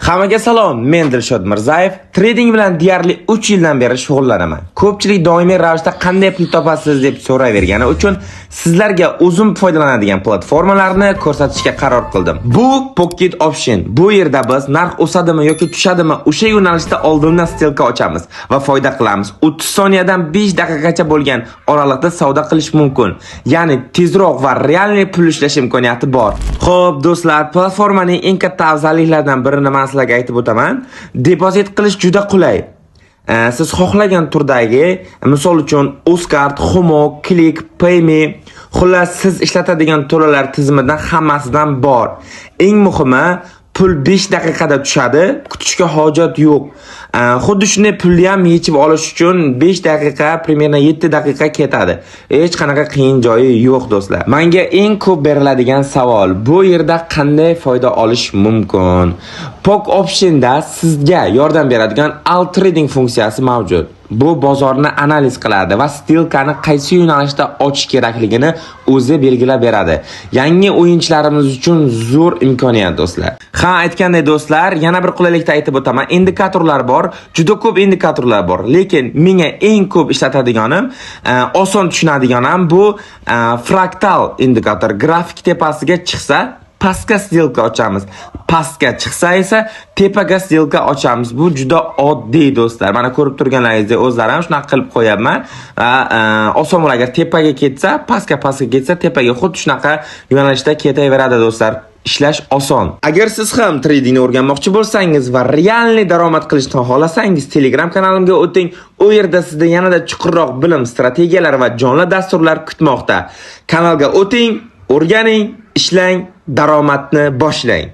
Hammaga salom, men Dilshod Mirzayev. Trading bilan deyarli 3 yildan beri shug'ullanaman. Ko'pchilik doimiy ravishda qanday pul topasiz deb so'rayvergani uchun sizlarga o'zim foydalanadigan platformalarni ko'rsatishga qaror qildim. Bu Pocket Option. Bu yerda biz narx o'sadimi yoki tushadimi, o'sha yo'nalishda oldindan stilka ochamiz va foyda qilamiz. 30 soniyadan 5 daqiqagacha bo'lgan oralig'da savdo qilish mumkin. Ya'ni tezroq va realniy pul ishlash imkoniyati bor. Xo'p, do'stlar, platformaning eng katta afzalliklaridan birini men sizlarga aytib o'taman. Depozit qilish juda qulay. Siz xohlagan turdagi, misol uchun Uzcard, Humo, Click, Payme, xullas siz ishlatadigan to'lalar tizimidan hammasidan bor. Eng muhimi, pul 5 daqiqada tushadi, kutishga hojat yo'q. Xuddi shunday pulni ham yechib olish uchun 5 daqiqa, примерно 7 daqiqa ketadi. Hech qanaqa qiyin joyi yo'q, do'stlar. Menga eng ko'p beriladigan savol: bu yerda qanday foyda olish mumkin? Pocket Option'da sizga yordam beradigan alt trading funksiyasi mavjud. Bu bozorni analiz qiladi va stilkani qaysi yo'nalishda ochish kerakligini o'zi belgilab beradi. Yangi o'yinchilarimiz uchun zo'r imkoniyat, do'stlar. Ha, aytganday do'stlar, yana bir qulaylikda aytib o'taman. Indikatorlar bor, juda ko'p indikatorlar bor. Lekin menga eng ko'p ishlatadiganim, oson tushunadiganim bu fraktal indikator. Grafik tepasiga chiqsa pastga stilka ochamiz. Pastga chiqsa esa tepaga stilka ochamiz. Bu juda oddiy, do'stlar. Mana ko'rib turganlaringizdek o'zlarim shunaqa qilib qo'yapman. Oson bo'lar, agar tepaga ketsa, pastga ketsa, tepaga xuddi shunaqa yo'nalishda ketaveradi, do'stlar. Ishlash oson. Agar siz ham tradingni o'rganmoqchi bo'lsangiz va realniy daromad qilishni xohlasangiz, Telegram kanalimga o'ting. U yerda sizda yanada chuqurroq bilim, strategiyalar va jonli dasturlar kutmoqda. Kanalga o'ting, o'rganing, ishlang, daromadni boshlang.